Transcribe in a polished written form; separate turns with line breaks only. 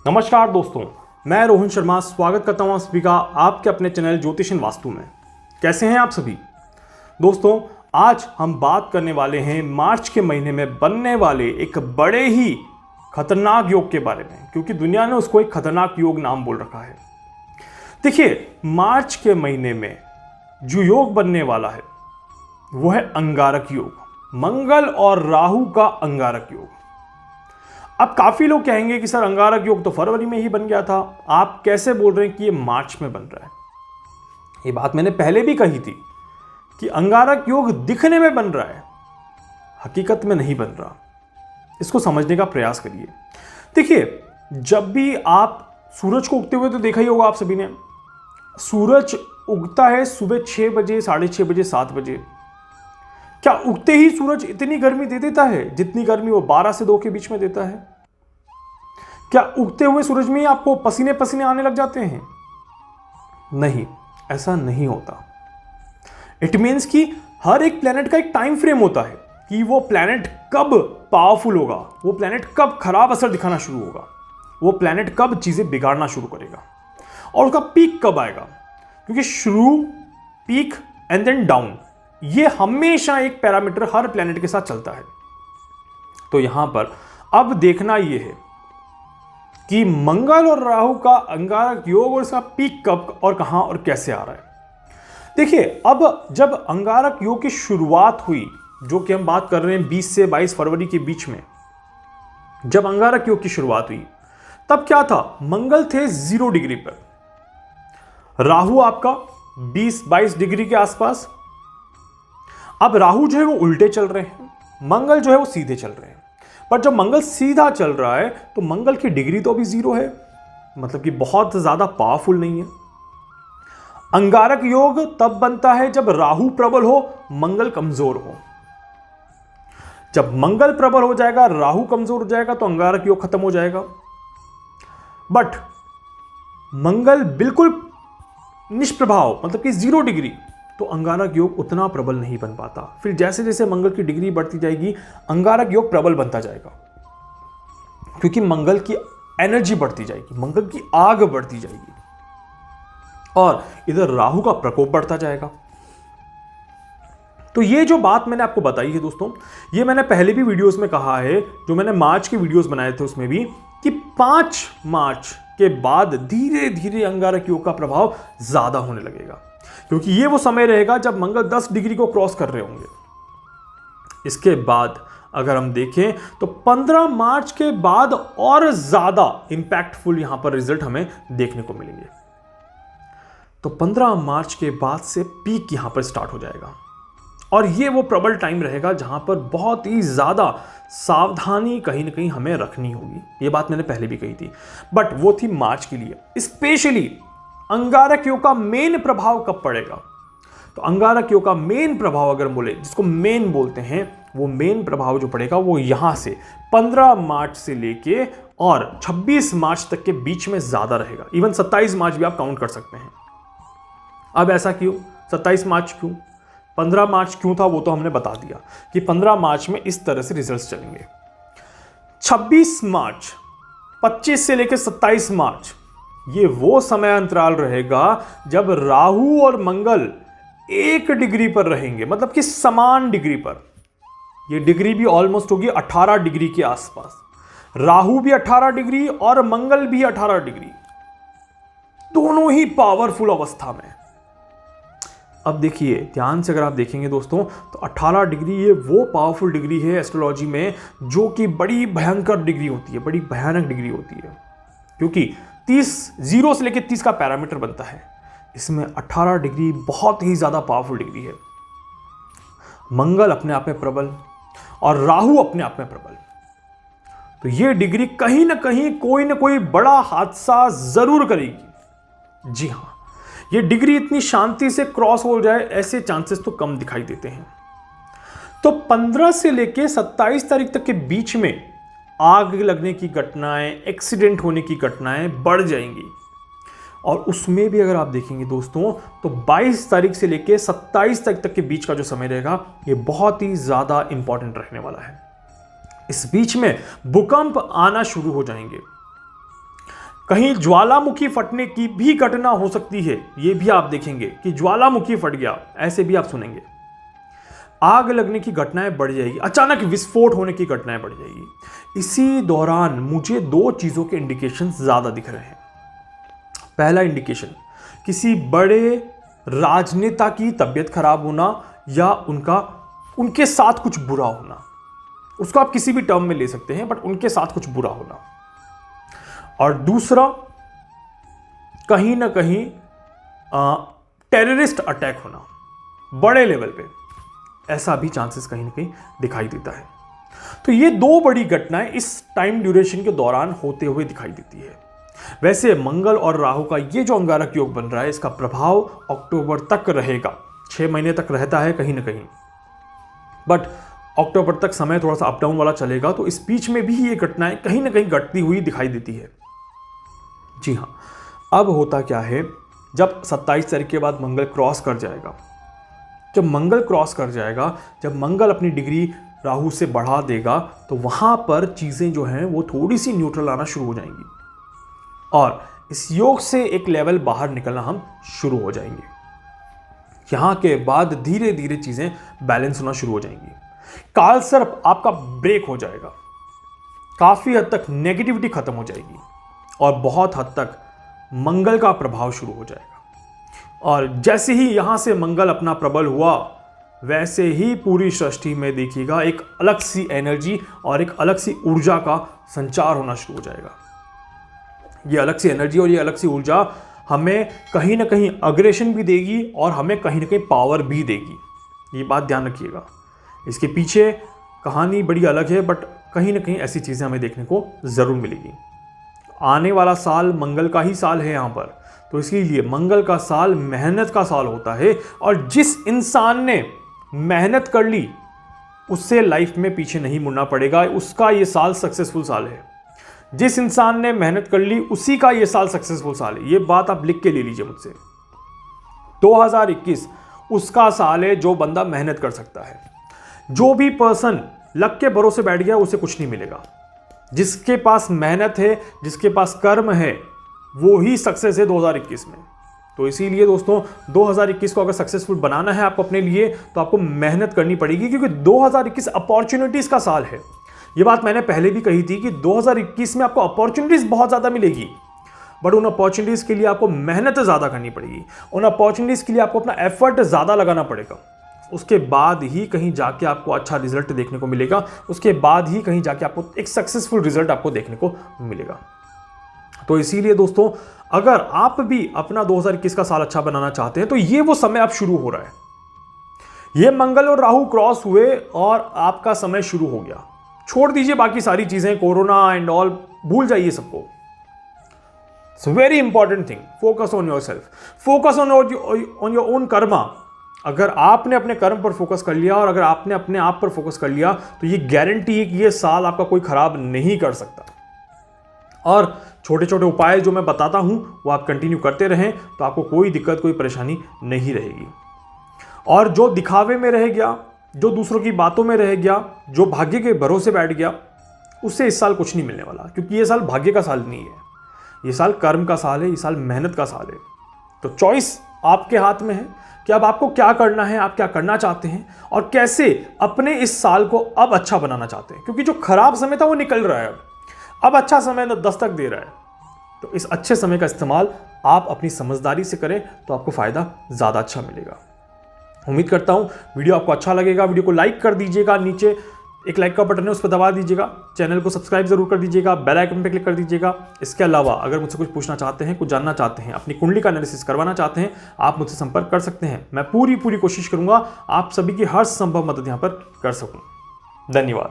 नमस्कार दोस्तों, मैं रोहन शर्मा स्वागत करता हूं आप सभी का आपके अपने चैनल ज्योतिषन वास्तु में। कैसे हैं आप सभी दोस्तों? आज हम बात करने वाले हैं मार्च के महीने में बनने वाले एक बड़े ही खतरनाक योग के बारे में, क्योंकि दुनिया ने उसको एक खतरनाक योग नाम बोल रखा है। देखिए, मार्च के महीने में जो योग बनने वाला है वो है अंगारक योग, मंगल और राहु का अंगारक योग। अब काफी लोग कहेंगे कि सर अंगारक योग तो फरवरी में ही बन गया था, आप कैसे बोल रहे हैं कि ये मार्च में बन रहा है? ये बात मैंने पहले भी कही थी कि अंगारक योग दिखने में बन रहा है, हकीकत में नहीं बन रहा। इसको समझने का प्रयास करिए। देखिए, जब भी आप सूरज को उगते हुए तो देखा ही होगा आप सभी ने। सूरज उगता है सुबह 6 बजे, 6:30 बजे, 7 बजे। क्या उगते ही सूरज इतनी गर्मी दे देता है जितनी गर्मी वो 12 से 2 के बीच में देता है? क्या उगते हुए सूरज में ही आपको पसीने पसीने आने लग जाते हैं? नहीं, ऐसा नहीं होता। इट मीन्स कि हर एक प्लेनेट का एक टाइम फ्रेम होता है कि वो प्लेनेट कब पावरफुल होगा, वो प्लेनेट कब खराब असर दिखाना शुरू होगा, वो प्लेनेट कब चीजें बिगाड़ना शुरू करेगा और उसका पीक कब आएगा। क्योंकि शुरू, पीक एंड देन डाउन, ये हमेशा एक पैरामीटर हर प्लेनेट के साथ चलता है। तो यहां पर अब देखना यह है कि मंगल और राहु का अंगारक योग और इसका पीक कब और कहां और कैसे आ रहा है। देखिए, अब जब अंगारक योग की शुरुआत हुई, जो कि हम बात कर रहे हैं 20 से 22 फरवरी के बीच में, जब अंगारक योग की शुरुआत हुई तब क्या था? मंगल थे 0 डिग्री पर, राहु आपका 20-22 डिग्री के आसपास। अब राहु जो है वो उल्टे चल रहे हैं, मंगल जो है वो सीधे चल रहे हैं। पर जब मंगल सीधा चल रहा है तो मंगल की डिग्री तो अभी 0 है, मतलब कि बहुत ज्यादा पावरफुल नहीं है। अंगारक योग तब बनता है जब राहु प्रबल हो, मंगल कमजोर हो। जब मंगल प्रबल हो जाएगा, राहु कमजोर हो जाएगा तो अंगारक योग खत्म हो जाएगा। बट मंगल बिल्कुल निष्प्रभाव, मतलब कि 0 डिग्री, तो अंगारक योग उतना प्रबल नहीं बन पाता। फिर जैसे जैसे मंगल की डिग्री बढ़ती जाएगी अंगारक योग प्रबल बनता जाएगा, क्योंकि मंगल की एनर्जी बढ़ती जाएगी, मंगल की आग बढ़ती जाएगी और इधर राहु का प्रकोप बढ़ता जाएगा। तो ये जो बात मैंने आपको बताई है दोस्तों, ये मैंने पहले भी वीडियोस में कहा है, जो मैंने मार्च के वीडियोस बनाए थे उसमें भी, कि 5 मार्च के बाद धीरे धीरे अंगारक योग का प्रभाव ज्यादा होने लगेगा, क्योंकि ये वो समय रहेगा जब मंगल 10 डिग्री को क्रॉस कर रहे होंगे। इसके बाद अगर हम देखें तो 15 मार्च के बाद और ज्यादा इंपैक्टफुल यहां पर रिजल्ट हमें देखने को मिलेंगे। तो 15 मार्च के बाद से पीक यहां पर स्टार्ट हो जाएगा और ये वो प्रबल टाइम रहेगा जहां पर बहुत ही ज्यादा सावधानी कहीं ना कहीं हमें रखनी होगी। ये बात मैंने पहले भी कही थी, बट वो थी मार्च के लिए। स्पेशली अंगारक योग का मेन प्रभाव कब पड़ेगा? तो अंगारक योग का मेन प्रभाव अगर बोले, जिसको मेन बोलते हैं, वो मेन प्रभाव जो पड़ेगा वो यहां से 15 मार्च से लेके और 26 मार्च तक के बीच में ज्यादा रहेगा। इवन 27 मार्च भी आप काउंट कर सकते हैं। अब ऐसा क्यों? 27 मार्च क्यों? 15 मार्च क्यों था वो तो हमने बता दिया कि 15 मार्च में इस तरह से रिजल्ट्स चलेंगे। 26 मार्च, 25 से लेकर 27 मार्च, ये वो समय अंतराल रहेगा जब राहु और मंगल 1 डिग्री पर रहेंगे, मतलब कि समान डिग्री पर। ये डिग्री भी ऑलमोस्ट होगी 18 डिग्री के आसपास। राहु भी 18 डिग्री और मंगल भी 18 डिग्री, दोनों ही पावरफुल अवस्था में। अब देखिए, ध्यान से अगर आप देखेंगे दोस्तों, तो 18 डिग्री ये वो पावरफुल डिग्री है एस्ट्रोलॉजी में जो कि बड़ी भयंकर डिग्री होती है, बड़ी भयानक डिग्री होती है, क्योंकि 0 से लेकर 30 का पैरामीटर बनता है। इसमें 18 डिग्री बहुत ही ज्यादा पावरफुल डिग्री है। मंगल अपने आप में प्रबल और राहु अपने आप में प्रबल, तो ये डिग्री कहीं ना कहीं कोई ना कोई बड़ा हादसा जरूर करेगी। जी हां, ये डिग्री इतनी शांति से क्रॉस हो जाए ऐसे चांसेस तो कम दिखाई देते हैं। तो 15 से लेकर 27 तारीख तक के बीच में आग लगने की घटनाएं, एक्सीडेंट होने की घटनाएं बढ़ जाएंगी। और उसमें भी अगर आप देखेंगे दोस्तों, तो 22 तारीख से लेकर 27 तारीख तक के बीच का जो समय रहेगा ये बहुत ही ज्यादा इंपॉर्टेंट रहने वाला है। इस बीच में भूकंप आना शुरू हो जाएंगे। कहीं ज्वालामुखी फटने की भी घटना हो सकती है, ये भी आप देखेंगे कि ज्वालामुखी फट गया, ऐसे भी आप सुनेंगे। आग लगने की घटनाएं बढ़ जाएगी, अचानक विस्फोट होने की घटनाएं बढ़ जाएगी। इसी दौरान मुझे दो चीजों के इंडिकेशन ज्यादा दिख रहे हैं। पहला इंडिकेशन, किसी बड़े राजनेता की तबीयत खराब होना या उनके साथ कुछ बुरा होना। उसको आप किसी भी टर्म में ले सकते हैं, बट उनके साथ कुछ बुरा होना। और दूसरा, कहीं ना कहीं टेररिस्ट अटैक होना बड़े लेवल पे, ऐसा भी चांसेस कहीं ना कहीं दिखाई देता है। तो ये दो बड़ी घटनाएं इस टाइम ड्यूरेशन के दौरान होते हुए दिखाई देती है। वैसे मंगल और राहु का ये जो अंगारक योग बन रहा है, इसका प्रभाव अक्टूबर तक रहेगा, 6 महीने तक रहता है कहीं ना कहीं, बट अक्टूबर तक समय थोड़ा सा अप डाउन वाला चलेगा। तो इस बीच में भी ये घटनाएं कहीं ना कहीं घटती हुई दिखाई देती है। जी हाँ, अब होता क्या है, जब 27 तारीख के बाद मंगल क्रॉस कर जाएगा, जब मंगल क्रॉस कर जाएगा, जब मंगल अपनी डिग्री राहु से बढ़ा देगा, तो वहां पर चीजें जो हैं वो थोड़ी सी न्यूट्रल आना शुरू हो जाएंगी और इस योग से एक लेवल बाहर निकलना हम शुरू हो जाएंगे। यहां के बाद धीरे धीरे चीजें बैलेंस होना शुरू हो जाएंगी। कालसर्प आपका ब्रेक हो जाएगा, काफी हद तक नेगेटिविटी खत्म हो जाएगी और बहुत हद तक मंगल का प्रभाव शुरू हो जाएगा। और जैसे ही यहां से मंगल अपना प्रबल हुआ, वैसे ही पूरी सृष्टि में देखिएगा एक अलग सी एनर्जी और एक अलग सी ऊर्जा का संचार होना शुरू हो जाएगा। ये अलग सी एनर्जी और ये अलग सी ऊर्जा हमें कहीं ना कहीं अग्रेशन भी देगी और हमें कहीं ना कहीं पावर भी देगी। ये बात ध्यान रखिएगा। इसके पीछे कहानी बड़ी अलग है, बट कहीं ना कहीं ऐसी चीज़ें हमें देखने को ज़रूर मिलेगी। आने वाला साल मंगल का ही साल है यहाँ पर, तो इसीलिए मंगल का साल मेहनत का साल होता है और जिस इंसान ने मेहनत कर ली उससे लाइफ में पीछे नहीं मुड़ना पड़ेगा। उसका ये साल सक्सेसफुल साल है। जिस इंसान ने मेहनत कर ली उसी का ये साल सक्सेसफुल साल है। ये बात आप लिख के ले लीजिए मुझसे। 2021 उसका साल है जो बंदा मेहनत कर सकता है। जो भी पर्सन लक के भरोसे बैठ गया उसे कुछ नहीं मिलेगा। जिसके पास मेहनत है, जिसके पास कर्म है, वो ही सक्सेस है 2021 में। तो इसीलिए दोस्तों 2021 को अगर सक्सेसफुल बनाना है आपको अपने लिए, तो आपको मेहनत करनी पड़ेगी, क्योंकि 2021 अपॉर्चुनिटीज का साल है। ये बात मैंने पहले भी कही थी कि 2021 में आपको अपॉर्चुनिटीज बहुत ज़्यादा मिलेगी, बट उन अपॉर्चुनिटीज़ के लिए आपको मेहनत ज़्यादा करनी पड़ेगी। उन अपॉर्चुनिटीज़ के लिए आपको अपना एफर्ट ज़्यादा लगाना पड़ेगा। उसके बाद ही कहीं जाके आपको अच्छा रिजल्ट देखने को मिलेगा। उसके बाद ही कहीं जाके आपको एक सक्सेसफुल रिजल्ट आपको देखने को मिलेगा। तो इसीलिए दोस्तों, अगर आप भी अपना 2021 का साल अच्छा बनाना चाहते हैं, तो ये वो समय अब शुरू हो रहा है। ये मंगल और राहु क्रॉस हुए और आपका समय शुरू हो गया। छोड़ दीजिए बाकी सारी चीजें, कोरोना एंड ऑल, भूल जाइए सबको। It's very important thing, focus on your self, focus on your own Karma. अगर आपने अपने कर्म पर फोकस कर लिया और अगर आपने अपने आप पर फोकस कर लिया, तो ये गारंटी है कि ये साल आपका कोई खराब नहीं कर सकता। और छोटे छोटे उपाय जो मैं बताता हूं वो आप कंटिन्यू करते रहें, तो आपको कोई दिक्कत, कोई परेशानी नहीं रहेगी। और जो दिखावे में रह गया, जो दूसरों की बातों में रह गया, जो भाग्य के भरोसे बैठ गया, उससे इस साल कुछ नहीं मिलने वाला। क्योंकि ये साल भाग्य का साल नहीं है, ये साल कर्म का साल है, ये साल मेहनत का साल है। तो चॉइस आपके हाथ में है कि अब आपको क्या करना है, आप क्या करना चाहते हैं और कैसे अपने इस साल को अब अच्छा बनाना चाहते हैं। क्योंकि जो खराब समय था वो निकल रहा है, अब अच्छा समय दस्तक दे रहा है। तो इस अच्छे समय का इस्तेमाल आप अपनी समझदारी से करें, तो आपको फ़ायदा ज़्यादा अच्छा मिलेगा। उम्मीद करता हूँ वीडियो आपको अच्छा लगेगा। वीडियो को लाइक कर दीजिएगा, नीचे एक लाइक का बटन है उस पर दबा दीजिएगा। चैनल को सब्सक्राइब जरूर कर दीजिएगा, बेल आइकन पे क्लिक कर दीजिएगा। इसके अलावा अगर मुझसे कुछ पूछना चाहते हैं, कुछ जानना चाहते हैं, अपनी कुंडली का एनालिसिस करवाना चाहते हैं, आप मुझसे संपर्क कर सकते हैं। मैं पूरी कोशिश करूंगा आप सभी की हर संभव मदद यहाँ पर कर सकूँ। धन्यवाद।